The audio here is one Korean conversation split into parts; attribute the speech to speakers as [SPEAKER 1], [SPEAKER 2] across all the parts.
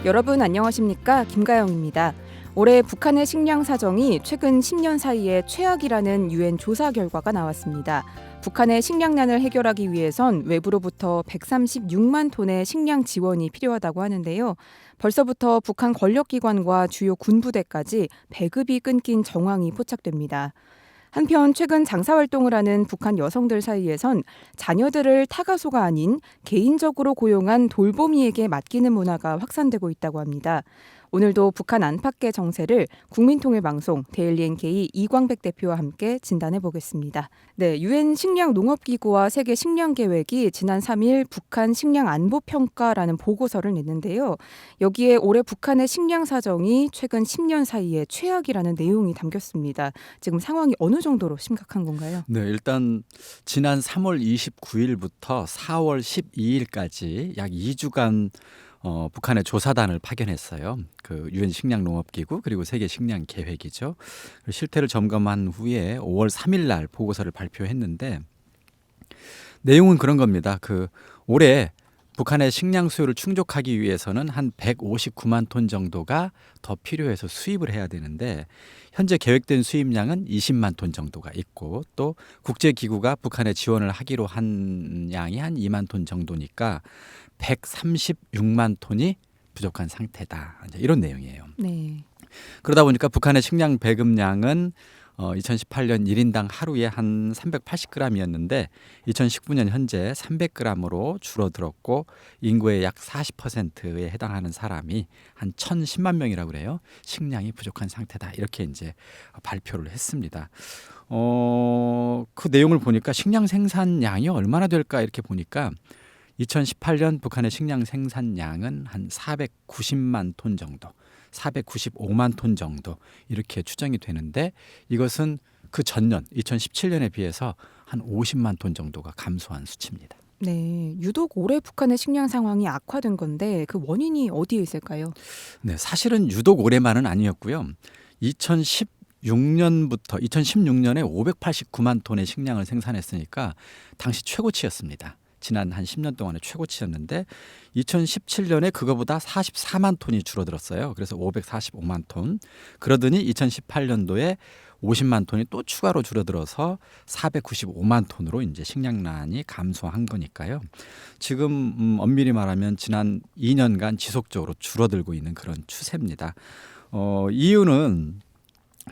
[SPEAKER 1] 여러분 안녕하십니까? 김가영입니다. 올해 북한의 식량 사정이 최근 10년 사이에 최악이라는 유엔 조사 결과가 나왔습니다. 북한의 식량난을 해결하기 위해선 외부로부터 136만 톤의 식량 지원이 필요하다고 하는데요. 벌써부터 북한 권력기관과 주요 군부대까지 배급이 끊긴 정황이 포착됩니다. 한편 최근 장사활동을 하는 북한 여성들 사이에선 자녀들을 타가소가 아닌 개인적으로 고용한 돌보미에게 맡기는 문화가 확산되고 있다고 합니다. 오늘도 북한 안팎의 정세를 국민통일방송 데일리 NK 이광백 대표와 함께 진단해 보겠습니다. 네, 유엔 식량농업기구와 세계 식량계획이 지난 3일 북한 식량안보평가라는 보고서를 냈는데요. 여기에 올해 북한의 식량 사정이 최근 10년 사이에 최악이라는 내용이 담겼습니다. 지금 상황이 어느 정도로 심각한 건가요?
[SPEAKER 2] 네, 일단 지난 3월 29일부터 4월 12일까지 약 2주간 북한의 조사단을 파견했어요. 그 유엔 식량농업기구 그리고 세계 식량계획이죠. 실태를 점검한 후에 5월 3일 날 보고서를 발표했는데 내용은 그런 겁니다. 올해 북한의 식량 수요를 충족하기 위해서는 한 159만 톤 정도가 더 필요해서 수입을 해야 되는데 현재 계획된 수입량은 20만 톤 정도가 있고 또 국제기구가 북한에 지원을 하기로 한 양이 한 2만 톤 정도니까 136만 톤이 부족한 상태다. 이런 내용이에요.
[SPEAKER 1] 네.
[SPEAKER 2] 그러다 보니까 북한의 식량 배급량은 2018년 1인당 하루에 한 380g이었는데 2019년 현재 300g으로 줄어들었고 인구의 약 40%에 해당하는 사람이 한 1,010만 명이라고 그래요. 식량이 부족한 상태다. 이렇게 이제 발표를 했습니다. 그 내용을 보니까 식량 생산량이 얼마나 될까 이렇게 보니까 2018년 북한의 식량 생산량은 한 490만 톤 정도, 495만 톤 정도 이렇게 추정이 되는데 이것은 그 전년 2017년에 비해서 한 50만 톤 정도가 감소한 수치입니다.
[SPEAKER 1] 네, 유독 올해 북한의 식량 상황이 악화된 건데 그 원인이 어디에 있을까요?
[SPEAKER 2] 네, 사실은 유독 올해만은 아니었고요. 2016년부터 2016년에 589만 톤의 식량을 생산했으니까 당시 최고치였습니다. 지난 한 10년 동안의 최고치였는데 2017년에 그거보다 44만 톤이 줄어들었어요. 그래서 545만 톤. 그러더니 2018년도에 50만 톤이 또 추가로 줄어들어서 495만 톤으로 이제 식량난이 감소한 거니까요. 지금 엄밀히 말하면 지난 2년간 지속적으로 줄어들고 있는 그런 추세입니다. 이유는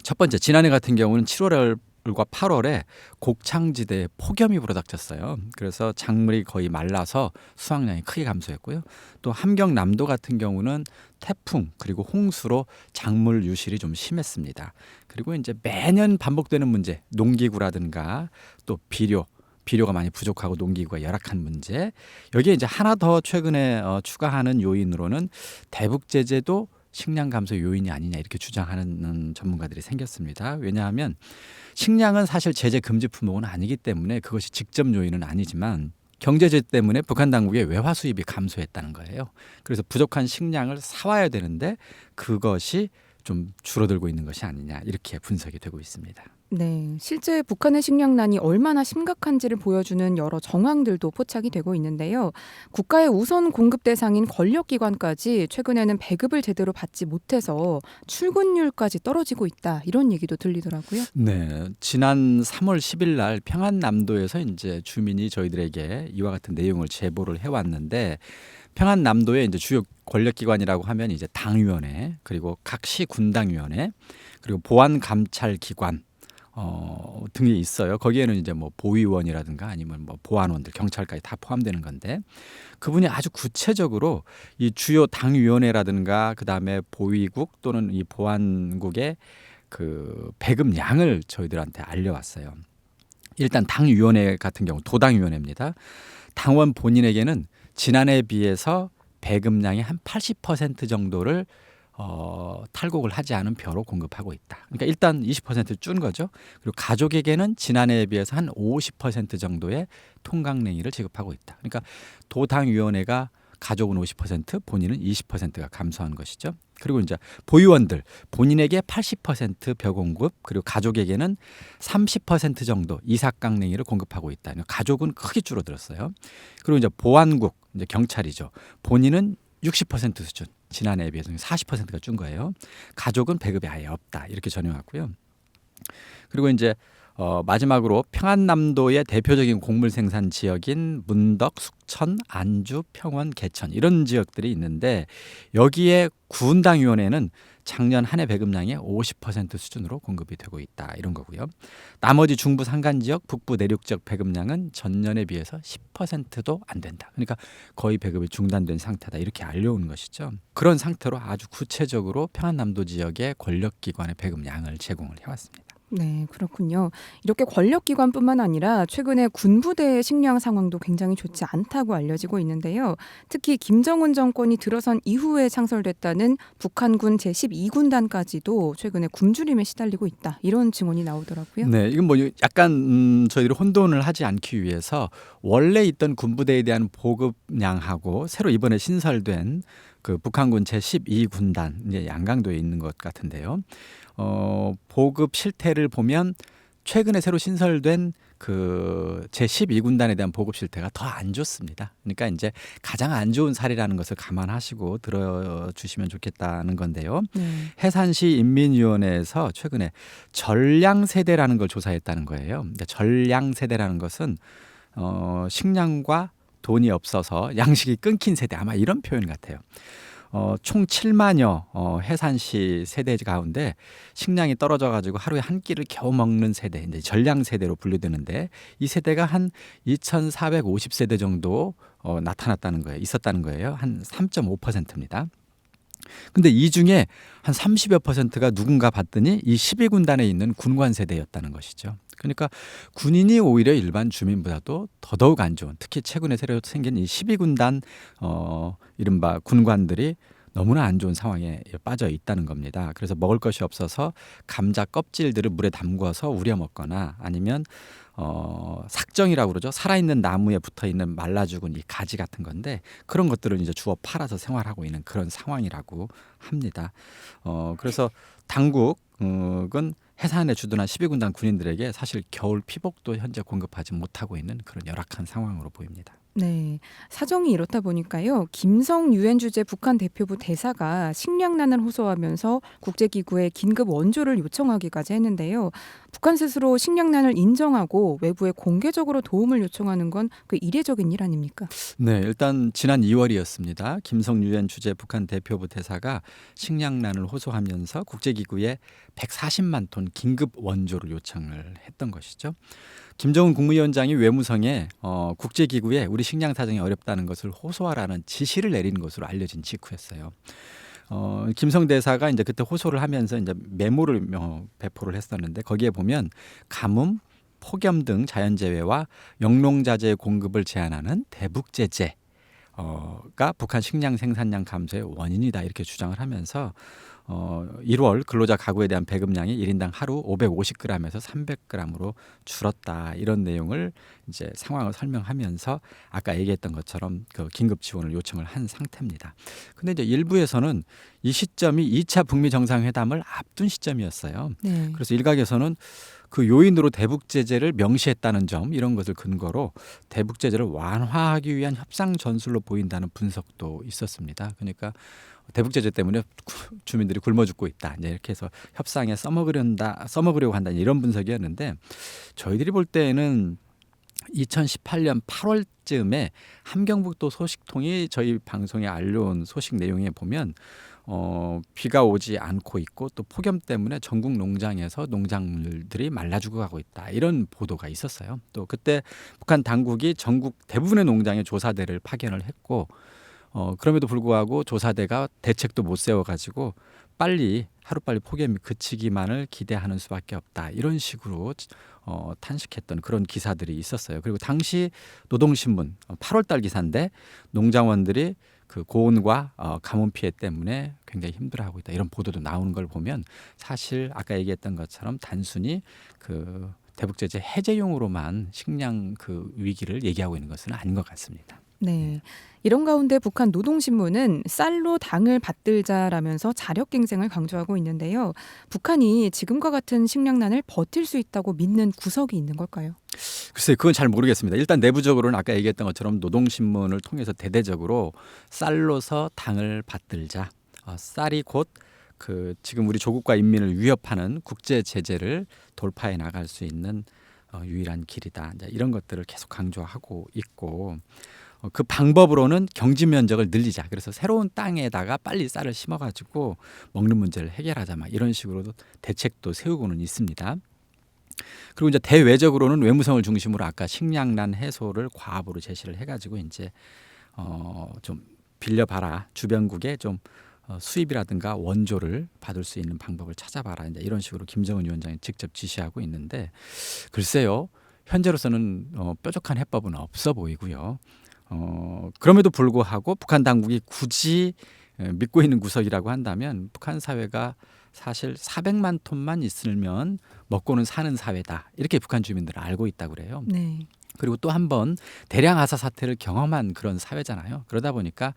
[SPEAKER 2] 첫 번째 지난해 같은 경우는 7월과 8월에 곡창지대에 폭염이 불어닥쳤어요. 그래서 작물이 거의 말라서 수확량이 크게 감소했고요. 또 함경남도 같은 경우는 태풍 그리고 홍수로 작물 유실이 좀 심했습니다. 그리고 이제 매년 반복되는 문제, 농기구라든가 또 비료가 많이 부족하고 농기구가 열악한 문제. 여기에 이제 하나 더 최근에 추가하는 요인으로는 대북 제재도 식량 감소 요인이 아니냐 이렇게 주장하는 전문가들이 생겼습니다. 왜냐하면 식량은 사실 제재 금지 품목은 아니기 때문에 그것이 직접 요인은 아니지만 경제제 때문에 북한 당국의 외화 수입이 감소했다는 거예요. 그래서 부족한 식량을 사와야 되는데 그것이 좀 줄어들고 있는 것이 아니냐 이렇게 분석이 되고 있습니다.
[SPEAKER 1] 네, 실제 북한의 식량난이 얼마나 심각한지를 보여주는 여러 정황들도 포착이 되고 있는데요. 국가의 우선 공급 대상인 권력기관까지 최근에는 배급을 제대로 받지 못해서 출근율까지 떨어지고 있다. 이런 얘기도 들리더라고요.
[SPEAKER 2] 네, 지난 3월 10일 날 평안남도에서 이제 주민이 저희들에게 이와 같은 내용을 제보를 해왔는데 평안남도의 이제 주요 권력기관이라고 하면 이제 당위원회 그리고 각 시 군당위원회 그리고 보안감찰기관 등이 있어요. 거기에는 이제 뭐 보위원이라든가 아니면 뭐 보안원들, 경찰까지 다 포함되는 건데 그분이 아주 구체적으로 이 주요 당위원회라든가 그다음에 보위국 또는 이 보안국의 그 배급량을 저희들한테 알려왔어요. 일단 당위원회 같은 경우 도당위원회입니다. 당원 본인에게는 지난해에 비해서 배급량의 한 80% 정도를 탈곡을 하지 않은 벼로 공급하고 있다. 그러니까 일단 20% 준 거죠. 그리고 가족에게는 지난해에 비해서 한 50% 정도의 통강냉이를 지급하고 있다. 그러니까 도당위원회가 가족은 50%, 본인은 20%가 감소한 것이죠. 그리고 이제 보유원들 본인에게 80% 벼공급 그리고 가족에게는 30% 정도 이삭강냉이를 공급하고 있다. 가족은 크게 줄어들었어요. 그리고 이제 보안국 이제 경찰이죠. 본인은 60% 수준, 지난해에 비해서 40%가 준 거예요. 가족은 배급이 아예 없다 이렇게 전해왔고요. 그리고 이제 마지막으로 평안남도의 대표적인 곡물 생산 지역인 문덕, 숙천, 안주, 평원, 개천 이런 지역들이 있는데 여기에 구운당위원회는 작년 한 해 배급량의 50% 수준으로 공급이 되고 있다 이런 거고요. 나머지 중부 산간 지역, 북부 내륙 지역 배급량은 전년에 비해서 10%도 안 된다. 그러니까 거의 배급이 중단된 상태다 이렇게 알려오는 것이죠. 그런 상태로 아주 구체적으로 평안남도 지역의 권력기관의 배급량을 제공을 해왔습니다.
[SPEAKER 1] 네, 그렇군요. 이렇게 권력기관뿐만 아니라 최근에 군부대의 식량 상황도 굉장히 좋지 않다고 알려지고 있는데요. 특히 김정은 정권이 들어선 이후에 창설됐다는 북한군 제12군단까지도 최근에 굶주림에 시달리고 있다. 이런 증언이 나오더라고요.
[SPEAKER 2] 네, 이건 뭐 약간 저희들이 혼돈을 하지 않기 위해서 원래 있던 군부대에 대한 보급량하고 새로 이번에 신설된 그 북한군 제12군단 이제 양강도에 있는 것 같은데요. 보급 실태를 보면 최근에 새로 신설된 그 제12군단에 대한 보급 실태가 더 안 좋습니다. 그러니까 이제 가장 안 좋은 사례라는 것을 감안하시고 들어주시면 좋겠다는 건데요.
[SPEAKER 1] 네.
[SPEAKER 2] 해산시 인민위원회에서 최근에 전량세대라는 걸 조사했다는 거예요. 근데 전량세대라는 것은 식량과 돈이 없어서 양식이 끊긴 세대 아마 이런 표현 같아요. 총 7만여 해산시 세대 가운데 식량이 떨어져 가지고 하루에 한 끼를 겨우 먹는 세대, 이제 전량 세대로 분류되는데 이 세대가 한 2,450세대 정도 나타났다는 거예요. 있었다는 거예요. 한 3.5%입니다. 근데 이 중에 한 30여 %가 누군가 봤더니 이 12군단에 있는 군관 세대였다는 것이죠. 그러니까 군인이 오히려 일반 주민보다도 더더욱 안 좋은, 특히 최근에 새로 생긴 이 12군단 이른바 군관들이 너무나 안 좋은 상황에 빠져 있다는 겁니다. 그래서 먹을 것이 없어서 감자 껍질들을 물에 담궈서 우려 먹거나 아니면 삭정이라고 그러죠. 살아있는 나무에 붙어있는 말라 죽은 이 가지 같은 건데 그런 것들을 이제 주워 팔아서 생활하고 있는 그런 상황이라고 합니다. 그래서 당국은 해산에 주둔한 12군단 군인들에게 사실 겨울 피복도 현재 공급하지 못하고 있는 그런 열악한 상황으로 보입니다.
[SPEAKER 1] 네, 사정이 이렇다 보니까요. 김성 유엔 주재 북한 대표부 대사가 식량난을 호소하면서 국제기구에 긴급 원조를 요청하기까지 했는데요. 북한 스스로 식량난을 인정하고 외부에 공개적으로 도움을 요청하는 건 그 이례적인 일 아닙니까?
[SPEAKER 2] 네, 일단 지난 2월이었습니다. 김성 유엔 주재 북한 대표부 대사가 식량난을 호소하면서 국제기구에 140만 톤 긴급 원조를 요청을 했던 것이죠. 김정은 국무위원장이 외무성에 국제기구에 우리 식량 사정이 어렵다는 것을 호소하라는 지시를 내린 것으로 알려진 직후였어요. 김성 대사가 이제 그때 호소를 하면서 이제 메모를 배포를 했었는데 거기에 보면 가뭄, 폭염 등 자연재해와 영농자재 공급을 제한하는 대북제재 가 북한 식량 생산량 감소의 원인이다 이렇게 주장을 하면서 1월 근로자 가구에 대한 배급량이 1인당 하루 550g에서 300g으로 줄었다 이런 내용을 이제 상황을 설명하면서 아까 얘기했던 것처럼 그 긴급 지원을 요청을 한 상태입니다. 근데 이제 일부에서는 이 시점이 2차 북미 정상회담을 앞둔 시점이었어요.
[SPEAKER 1] 네.
[SPEAKER 2] 그래서 일각에서는 그 요인으로 대북 제재를 명시했다는 점 이런 것을 근거로 대북 제재를 완화하기 위한 협상 전술로 보인다는 분석도 있었습니다. 그러니까 대북 제재 때문에 주민들이 굶어 죽고 있다. 이제 이렇게 해서 협상에 써먹으려고 한다. 이런 분석이었는데 저희들이 볼 때는 2018년 8월쯤에 함경북도 소식통이 저희 방송에 알려온 소식 내용에 보면 비가 오지 않고 있고 또 폭염 때문에 전국 농장에서 농작물들이 말라 죽어가고 있다 이런 보도가 있었어요. 또 그때 북한 당국이 전국 대부분의 농장에 조사대를 파견을 했고 그럼에도 불구하고 조사대가 대책도 못 세워가지고 하루빨리 폭염이 그치기만을 기대하는 수밖에 없다 이런 식으로 탄식했던 그런 기사들이 있었어요. 그리고 당시 노동신문 8월달 기사인데 농장원들이 그 고온과 가뭄 피해 때문에 굉장히 힘들어하고 있다 이런 보도도 나오는 걸 보면 사실 아까 얘기했던 것처럼 단순히 그 대북제재 해제용으로만 식량 그 위기를 얘기하고 있는 것은 아닌 것 같습니다.
[SPEAKER 1] 네. 이런 가운데 북한 노동신문은 쌀로 당을 받들자라면서 자력 갱생을 강조하고 있는데요. 북한이 지금과 같은 식량난을 버틸 수 있다고 믿는 구석이 있는 걸까요?
[SPEAKER 2] 글쎄요, 그건 잘 모르겠습니다. 일단 내부적으로는 아까 얘기했던 것처럼 노동신문을 통해서 대대적으로 쌀로서 당을 받들자. 쌀이 곧 그 지금 우리 조국과 인민을 위협하는 국제 제재를 돌파해 나갈 수 있는 유일한 길이다. 이제 이런 것들을 계속 강조하고 있고 그 방법으로는 경지 면적을 늘리자. 그래서 새로운 땅에다가 빨리 쌀을 심어가지고 먹는 문제를 해결하자. 막 이런 식으로도 대책도 세우고는 있습니다. 그리고 이제 대외적으로는 외무성을 중심으로 아까 식량난 해소를 과업으로 제시를 해가지고 이제 좀 빌려봐라. 주변국에 좀 수입이라든가 원조를 받을 수 있는 방법을 찾아봐라. 이제 이런 식으로 김정은 위원장이 직접 지시하고 있는데 글쎄요. 현재로서는 뾰족한 해법은 없어 보이고요. 그럼에도 불구하고 북한 당국이 굳이 믿고 있는 구석이라고 한다면 북한 사회가 사실 400만 톤만 있으면 먹고는 사는 사회다. 이렇게 북한 주민들은 알고 있다고 그래요.
[SPEAKER 1] 네.
[SPEAKER 2] 그리고 또 한 번 대량 하사 사태를 경험한 그런 사회잖아요. 그러다 보니까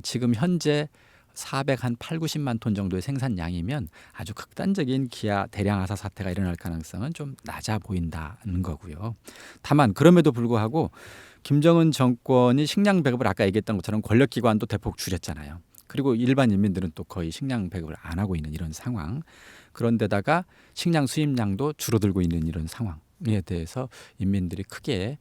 [SPEAKER 2] 지금 현재 480만 톤 정도의 생산량이면 아주 극단적인 기아 대량 하사 사태가 일어날 가능성은 좀 낮아 보인다는 거고요. 다만 그럼에도 불구하고 김정은 정권이 식량 배급을 아까 얘기했던 것처럼 권력기관도 대폭 줄였잖아요. 그리고 일반 인민들은 또 거의 식량 배급을 안 하고 있는 이런 상황. 그런데다가 식량 수입량도 줄어들고 있는 이런 상황에 대해서 인민들이 크게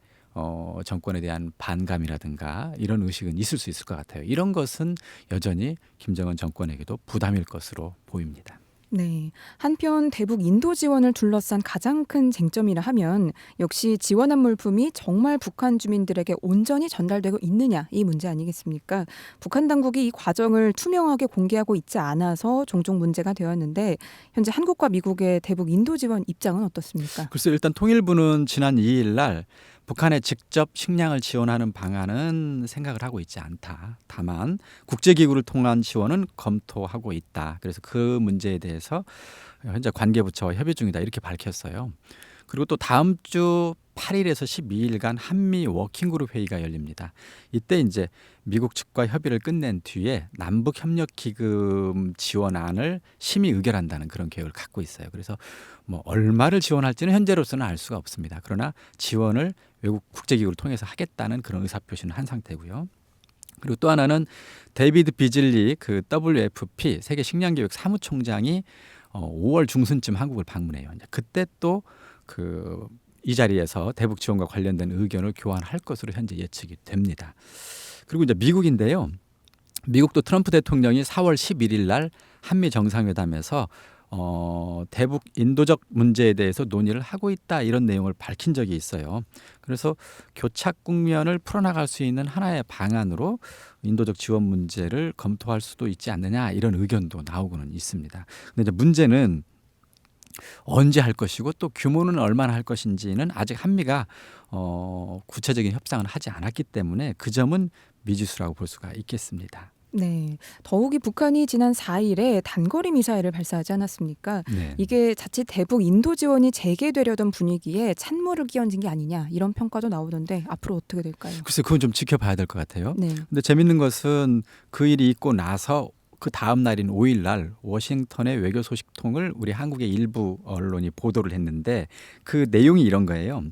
[SPEAKER 2] 정권에 대한 반감이라든가 이런 의식은 있을 수 있을 것 같아요. 이런 것은 여전히 김정은 정권에게도 부담일 것으로 보입니다.
[SPEAKER 1] 네. 한편 대북 인도 지원을 둘러싼 가장 큰 쟁점이라 하면 역시 지원한 물품이 정말 북한 주민들에게 온전히 전달되고 있느냐 이 문제 아니겠습니까? 북한 당국이 이 과정을 투명하게 공개하고 있지 않아서 종종 문제가 되었는데 현재 한국과 미국의 대북 인도 지원 입장은 어떻습니까?
[SPEAKER 2] 글쎄요. 일단 통일부는 지난 2일 날 북한에 직접 식량을 지원하는 방안은 생각을 하고 있지 않다. 다만 국제기구를 통한 지원은 검토하고 있다. 그래서 그 문제에 대해서 현재 관계부처와 협의 중이다. 이렇게 밝혔어요. 그리고 또 다음 주 8일에서 12일간 한미 워킹그룹 회의가 열립니다. 이때 이제 미국 측과 협의를 끝낸 뒤에 남북협력기금 지원안을 심의 의결한다는 그런 계획을 갖고 있어요. 그래서 뭐 얼마를 지원할지는 현재로서는 알 수가 없습니다. 그러나 지원을 외국 국제기구를 통해서 하겠다는 그런 의사표시는 한 상태고요. 그리고 또 하나는 데이비드 비즐리 그 WFP 세계 식량계획 사무총장이 5월 중순쯤 한국을 방문해요. 그때 또 이 자리에서 대북 지원과 관련된 의견을 교환할 것으로 현재 예측이 됩니다. 그리고 이제 미국인데요. 미국도 트럼프 대통령이 4월 11일 날 한미 정상회담에서 대북 인도적 문제에 대해서 논의를 하고 있다 이런 내용을 밝힌 적이 있어요. 그래서 교착 국면을 풀어나갈 수 있는 하나의 방안으로 인도적 지원 문제를 검토할 수도 있지 않느냐 이런 의견도 나오고는 있습니다. 근데 이제 문제는 언제 할 것이고 또 규모는 얼마나 할 것인지는 아직 한미가 구체적인 협상을 하지 않았기 때문에 그 점은 미지수라고 볼 수가 있겠습니다.
[SPEAKER 1] 네. 더욱이 북한이 지난 4일에 단거리 미사일을 발사하지 않았습니까?
[SPEAKER 2] 네.
[SPEAKER 1] 이게 자칫 대북 인도 지원이 재개되려던 분위기에 찬물을 끼얹은 게 아니냐 이런 평가도 나오던데 앞으로 어떻게 될까요?
[SPEAKER 2] 글쎄 그건 좀 지켜봐야 될 것 같아요.
[SPEAKER 1] 네.
[SPEAKER 2] 근데 재밌는 것은 그 일이 있고 나서 그 다음 날인 5일 날 워싱턴의 외교 소식통을 우리 한국의 일부 언론이 보도를 했는데 그 내용이 이런 거예요.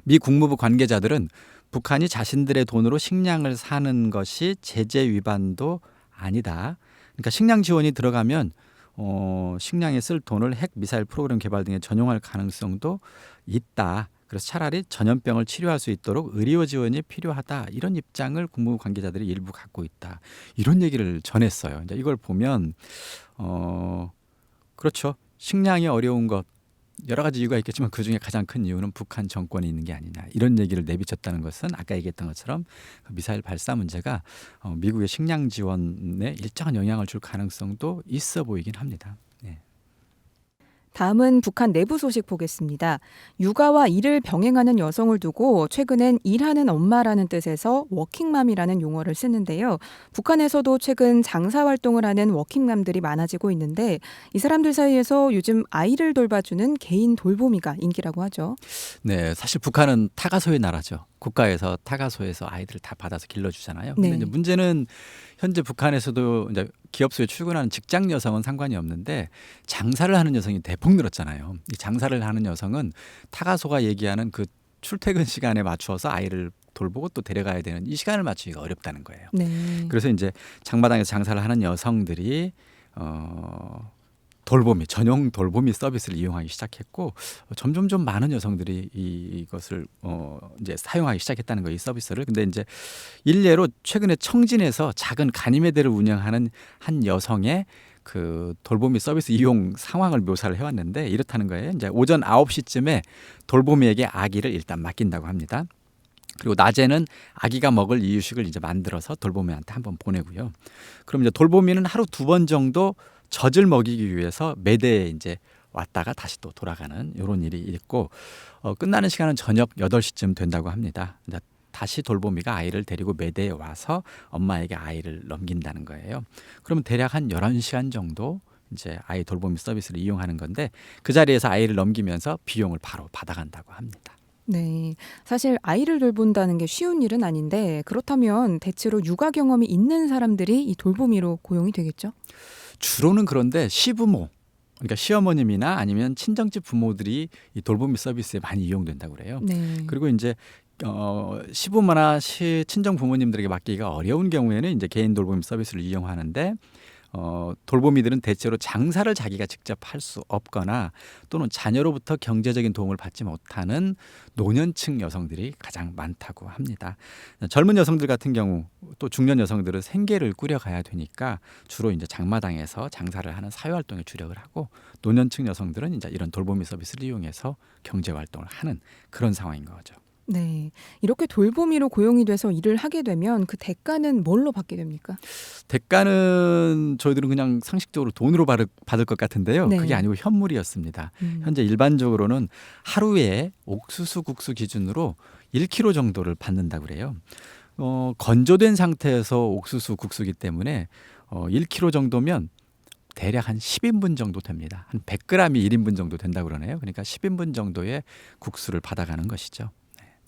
[SPEAKER 2] 미 국무부 관계자들은 북한이 자신들의 돈으로 식량을 사는 것이 제재 위반도 아니다. 그러니까 식량 지원이 들어가면 식량에 쓸 돈을 핵 미사일 프로그램 개발 등에 전용할 가능성도 있다. 그래서 차라리 전염병을 치료할 수 있도록 의료 지원이 필요하다. 이런 입장을 국무부 관계자들이 일부 갖고 있다. 이런 얘기를 전했어요. 이제 이걸 보면 그렇죠. 식량이 어려운 것 여러 가지 이유가 있겠지만 그중에 가장 큰 이유는 북한 정권이 있는 게 아니냐. 이런 얘기를 내비쳤다는 것은 아까 얘기했던 것처럼 미사일 발사 문제가 미국의 식량 지원에 일정한 영향을 줄 가능성도 있어 보이긴 합니다. 네.
[SPEAKER 1] 다음은 북한 내부 소식 보겠습니다. 육아와 일을 병행하는 여성을 두고 최근엔 일하는 엄마라는 뜻에서 워킹맘이라는 용어를 쓰는데요. 북한에서도 최근 장사활동을 하는 워킹맘들이 많아지고 있는데 이 사람들 사이에서 요즘 아이를 돌봐주는 개인 돌보미가 인기라고 하죠.
[SPEAKER 2] 네, 사실 북한은 타가소의 나라죠. 국가에서 타가소에서 아이들을 다 받아서 길러주잖아요. 근데
[SPEAKER 1] 네.
[SPEAKER 2] 이제 문제는 현재 북한에서도 이제 기업소에 출근하는 직장 여성은 상관이 없는데 장사를 하는 여성이 대폭 늘었잖아요. 이 장사를 하는 여성은 타가소가 얘기하는 그 출퇴근 시간에 맞추어서 아이를 돌보고 또 데려가야 되는 이 시간을 맞추기가 어렵다는 거예요.
[SPEAKER 1] 네.
[SPEAKER 2] 그래서 이제 장마당에서 장사를 하는 여성들이 돌보미 전용 돌보미 서비스를 이용하기 시작했고 점점 좀 많은 여성들이 이것을 이제 사용하기 시작했다는 거예요. 이 서비스를. 근데 이제 일례로 최근에 청진에서 작은 간이매대를 운영하는 한 여성의 그 돌보미 서비스 이용 상황을 묘사를 해왔는데 이렇다는 거예요. 이제 오전 9시쯤에 돌보미에게 아기를 일단 맡긴다고 합니다. 그리고 낮에는 아기가 먹을 이유식을 이제 만들어서 돌보미한테 한번 보내고요. 그럼 이제 돌보미는 하루 2번 정도 젖을 먹이기 위해서 매대에 이제 왔다가 다시 또 돌아가는 이런 일이 있고 끝나는 시간은 저녁 8시쯤 된다고 합니다. 이제 다시 돌보미가 아이를 데리고 매대에 와서 엄마에게 아이를 넘긴다는 거예요. 그러면 대략 한 11시간 정도 이제 아이 돌보미 서비스를 이용하는 건데 그 자리에서 아이를 넘기면서 비용을 바로 받아간다고 합니다.
[SPEAKER 1] 네. 사실 아이를 돌본다는 게 쉬운 일은 아닌데 그렇다면 대체로 육아 경험이 있는 사람들이 이 돌보미로 고용이 되겠죠?
[SPEAKER 2] 주로는 그런데 시부모 그러니까 시어머님이나 아니면 친정집 부모들이 이 돌보미 서비스에 많이 이용된다고 그래요.
[SPEAKER 1] 네.
[SPEAKER 2] 그리고 이제 시부모나 친정 부모님들에게 맡기기가 어려운 경우에는 이제 개인 돌보미 서비스를 이용하는데 돌보미들은 대체로 장사를 자기가 직접 할 수 없거나 또는 자녀로부터 경제적인 도움을 받지 못하는 노년층 여성들이 가장 많다고 합니다. 젊은 여성들 같은 경우 또 중년 여성들은 생계를 꾸려가야 되니까 주로 이제 장마당에서 장사를 하는 사회활동에 주력을 하고 노년층 여성들은 이제 이런 돌보미 서비스를 이용해서 경제활동을 하는 그런 상황인 거죠.
[SPEAKER 1] 네. 이렇게 돌보미로 고용이 돼서 일을 하게 되면 그 대가는 뭘로 받게 됩니까?
[SPEAKER 2] 대가는 저희들은 그냥 상식적으로 돈으로 받을 것 같은데요.
[SPEAKER 1] 네.
[SPEAKER 2] 그게 아니고 현물이었습니다.
[SPEAKER 1] 음.
[SPEAKER 2] 현재 일반적으로는 하루에 옥수수 국수 기준으로 1kg 정도를 받는다고 그래요. 건조된 상태에서 옥수수 국수기 때문에 1kg 정도면 대략 한 10인분 정도 됩니다. 한 100g이 1인분 정도 된다고 그러네요. 그러니까 10인분 정도의 국수를 받아가는 것이죠.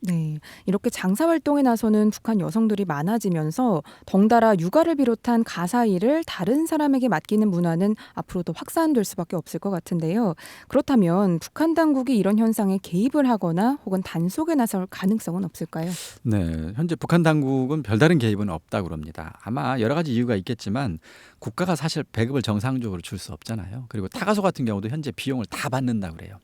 [SPEAKER 1] 네. 이렇게 장사 활동에 나서는 북한 여성들이 많아지면서 덩달아 육아를 비롯한 가사 일을 다른 사람에게 맡기는 문화는 앞으로도 확산될 수밖에 없을 것 같은데요. 그렇다면 북한 당국이 이런 현상에 개입을 하거나 혹은 단속에 나설 가능성은 없을까요?
[SPEAKER 2] 네, 현재 북한 당국은 별다른 개입은 없다고 그럽니다. 아마 여러 가지 이유가 있겠지만 국가가 사실 배급을 정상적으로 줄 수 없잖아요. 그리고 타가소 같은 경우도 현재 비용을 다 받는다고 그래요.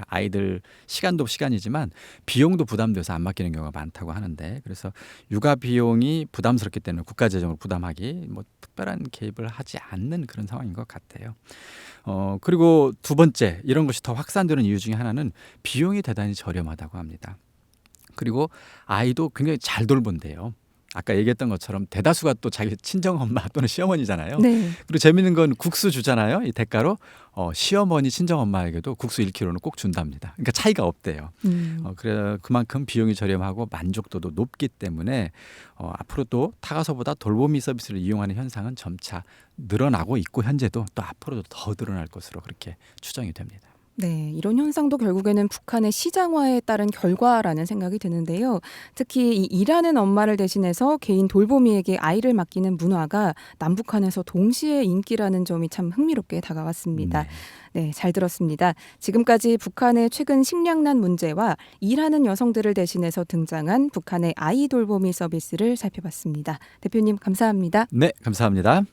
[SPEAKER 2] 아이들 시간도 시간이지만 비용도 부담돼서 안 맡기는 경우가 많다고 하는데 그래서 육아 비용이 부담스럽기 때문에 국가 재정을 부담하기 뭐 특별한 개입을 하지 않는 그런 상황인 것 같아요. 그리고 두 번째 이런 것이 더 확산되는 이유 중에 하나는 비용이 대단히 저렴하다고 합니다. 그리고 아이도 굉장히 잘 돌본대요. 아까 얘기했던 것처럼 대다수가 또 자기 친정 엄마 또는 시어머니잖아요.
[SPEAKER 1] 네.
[SPEAKER 2] 그리고 재밌는 건 국수 주잖아요. 이 대가로 시어머니 친정 엄마에게도 국수 1kg는 꼭 준답니다. 그러니까 차이가 없대요. 그래 그만큼 비용이 저렴하고 만족도도 높기 때문에 앞으로도 타가소보다 돌보미 서비스를 이용하는 현상은 점차 늘어나고 있고 현재도 또 앞으로도 더 늘어날 것으로 그렇게 추정이 됩니다.
[SPEAKER 1] 네, 이런 현상도 결국에는 북한의 시장화에 따른 결과라는 생각이 드는데요. 특히 이 일하는 엄마를 대신해서 개인 돌보미에게 아이를 맡기는 문화가 남북한에서 동시에 인기라는 점이 참 흥미롭게 다가왔습니다. 네, 잘 들었습니다. 지금까지 북한의 최근 식량난 문제와 일하는 여성들을 대신해서 등장한 북한의 아이 돌보미 서비스를 살펴봤습니다. 대표님 감사합니다.
[SPEAKER 2] 네, 감사합니다.